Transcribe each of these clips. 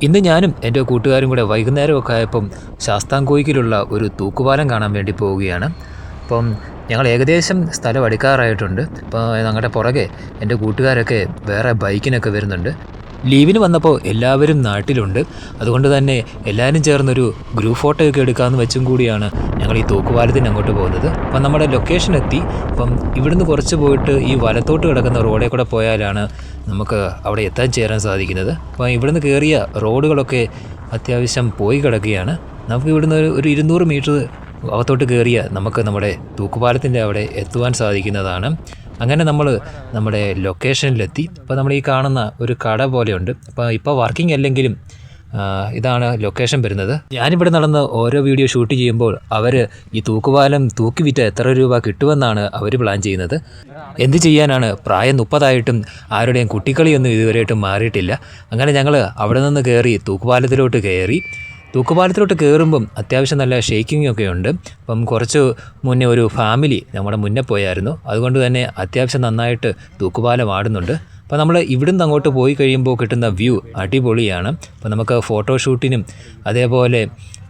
ഇന്ന് ഞാനും എൻ്റെ കൂട്ടുകാരും കൂടെ വൈകുന്നേരമൊക്കെ ആയപ്പം ശാസ്താംകോയിലുള്ള ഒരു തൂക്കുപാലം കാണാൻ വേണ്ടി പോവുകയാണ്. അപ്പം ഞങ്ങൾ ഏകദേശം സ്ഥലം അടുക്കാറായിട്ടുണ്ട്. അപ്പോൾ ഞങ്ങളുടെ പുറകെ എൻ്റെ കൂട്ടുകാരൊക്കെ വേറെ ബൈക്കിനൊക്കെ വരുന്നുണ്ട്. ലീവിന് വന്നപ്പോൾ എല്ലാവരും നാട്ടിലുണ്ട്. അതുകൊണ്ട് തന്നെ എല്ലാവരും ചേർന്നൊരു ഗ്രൂപ്പ് ഫോട്ടോയൊക്കെ എടുക്കാമെന്ന് വെച്ചും കൂടിയാണ് ഞങ്ങൾ ഈ തൂക്കുപാലത്തിന് അങ്ങോട്ട് പോകുന്നത്. അപ്പം നമ്മുടെ ലൊക്കേഷൻ എത്തി. അപ്പം ഇവിടുന്ന് കുറച്ച് പോയിട്ട് ഈ വലത്തോട്ട് കിടക്കുന്ന റോഡിൽ കൂടെ പോയാലാണ് നമുക്ക് അവിടെ ചേരാൻ സാധിക്കുന്നത്. അപ്പോൾ ഇവിടുന്ന് കയറിയ റോഡുകളൊക്കെ അത്യാവശ്യം പോയി കിടക്കുകയാണ്. നമുക്ക് ഇവിടുന്ന് ഒരു 200 മീറ്റർ അകത്തോട്ട് കയറിയ നമുക്ക് നമ്മുടെ തൂക്കുപാലത്തിൻ്റെ അവിടെ എത്തുവാൻ സാധിക്കുന്നതാണ്. അങ്ങനെ നമ്മൾ നമ്മുടെ ലൊക്കേഷനിലെത്തി. അപ്പോൾ നമ്മൾ ഈ കാണുന്ന ഒരു കട പോലെയുണ്ട്. ഇപ്പോൾ വർക്കിംഗ് അല്ലെങ്കിലും ഇതാണ് ലൊക്കേഷൻ വരുന്നത്. ഞാനിവിടെ നടന്ന് ഓരോ വീഡിയോ ഷൂട്ട് ചെയ്യുമ്പോൾ അവർ ഈ തൂക്കുപാലം തൂക്കി വിറ്റ എത്ര രൂപ കിട്ടുമെന്നാണ് അവർ പ്ലാൻ ചെയ്യുന്നത്. എന്ത് ചെയ്യാനാണ്, പ്രായം 30 ആരുടെയും കുട്ടിക്കളിയൊന്നും ഇതുവരെയായിട്ടും മാറിയിട്ടില്ല. അങ്ങനെ ഞങ്ങൾ അവിടെ നിന്ന് കയറി തൂക്കുപാലത്തിലോട്ട് കയറി. തൂക്കുപാലത്തിലോട്ട് കയറുമ്പം അത്യാവശ്യം നല്ല ഷേക്കിംഗ് ഒക്കെ ഉണ്ട്. അപ്പം കുറച്ച് മുന്നേ ഒരു ഫാമിലി നമ്മുടെ മുന്നേ പോയായിരുന്നു. അതുകൊണ്ട് തന്നെ അത്യാവശ്യം നന്നായിട്ട് തൂക്കുപാലം ആടുന്നുണ്ട്. അപ്പോൾ നമ്മൾ ഇവിടുന്ന് അങ്ങോട്ട് പോയി കഴിയുമ്പോൾ കിട്ടുന്ന വ്യൂ അടിപൊളിയാണ്. അപ്പോൾ നമുക്ക് ഫോട്ടോഷൂട്ടിനും അതേപോലെ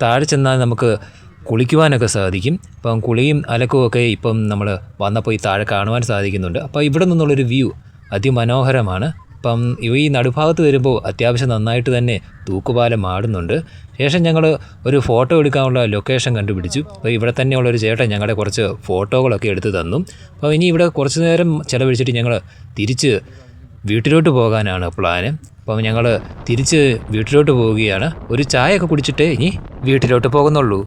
താഴെ ചെന്നാൽ നമുക്ക് കുളിക്കുവാനൊക്കെ സാധിക്കും. അപ്പം കുളിയും അലക്കുമൊക്കെ ഇപ്പം നമ്മൾ വന്നപ്പോൾ ഈ താഴെ കാണുവാൻ സാധിക്കുന്നുണ്ട്. അപ്പോൾ ഇവിടെ നിന്നുള്ളൊരു വ്യൂ അതിമനോഹരമാണ്. അപ്പം ഈ നടുഭാഗത്ത് വരുമ്പോൾ അത്യാവശ്യം നന്നായിട്ട് തന്നെ തൂക്കുപാലം ആടുന്നുണ്ട്. ശേഷം ഞങ്ങൾ ഒരു ഫോട്ടോ എടുക്കാനുള്ള ലൊക്കേഷൻ കണ്ടുപിടിച്ചു. അപ്പോൾ ഇവിടെ തന്നെയുള്ളൊരു ചേട്ടൻ ഞങ്ങളുടെ കുറച്ച് ഫോട്ടോകളൊക്കെ എടുത്ത് തന്നു. അപ്പോൾ ഇനി ഇവിടെ കുറച്ച് നേരം ചിലവഴിച്ചിട്ട് ഞങ്ങൾ തിരിച്ച് വീട്ടിലോട്ട് പോകാനാണ് പ്ലാന്. അപ്പം ഞങ്ങൾ തിരിച്ച് വീട്ടിലോട്ട് പോവുകയാണ്. ഒരു ചായയൊക്കെ കുടിച്ചിട്ടേ ഇനി വീട്ടിലോട്ട് പോകുന്നുള്ളൂ.